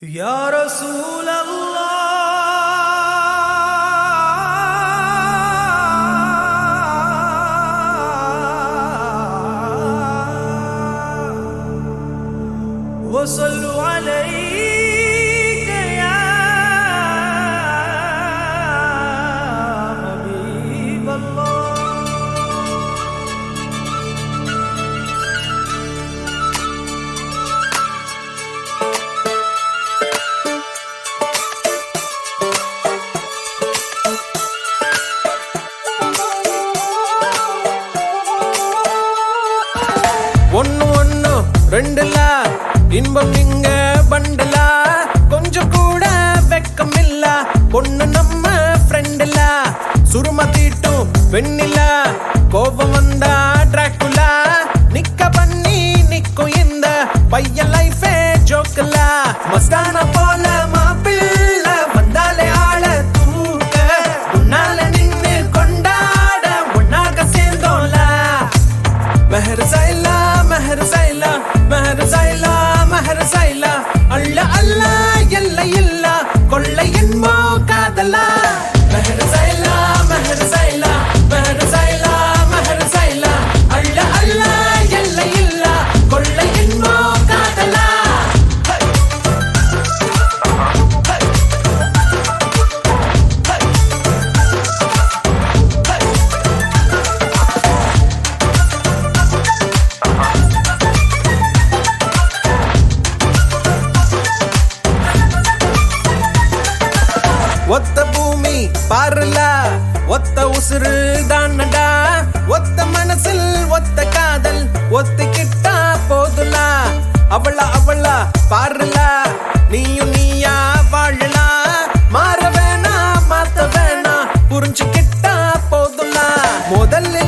يا رسول الله وصلوا عليك يا حبيب الله. ஒன்னு ஒன்னு ரெண்டுலா இன்பம் இங்க பண்டலா கொஞ்சம் கூட வெக்கம் இல்ல பொண்ணு நம்ம ஃப்ரெண்டுல சுரும தீட்டும் வெண்ணிலா கோபம் வந்தா டிராக்குலா நிக்க பண்ணி நிக்கும் இந்த பையன் லைஃபே ஜோக்கல மஸ்தான போல மாப்பிள்ள வந்தாலே ஆள தூக்க உன்னால நின்னு கொண்டாட ஒன்னாக சேர்ந்தோம்ல மெஹர் சைலா மெஹர் சைலா மெஹர் சைலா மெஹர் சைலா அல்ல அல்ல எல்ல இல்ல கொள்ளை என்போ காதலா மெஹர் சைலா மெஹர் சைலா மெஹர் சைலா மெஹர் சைலா அல்ல அல்ல எல்ல இல்ல கொள்ளை என்போ காதலா. ஒத்த பூமி பாருல ஒத்த உசுறு தானடா ஒத்த மனசில் ஒத்த காதல் ஒத்திக்கிட்டா போதுலா அவளா அவளா பாருல நீயும் நீயா வாழலா மாற வேணா மாத்த வேணா புரிஞ்சுக்கிட்டா போதுலா முதல்ல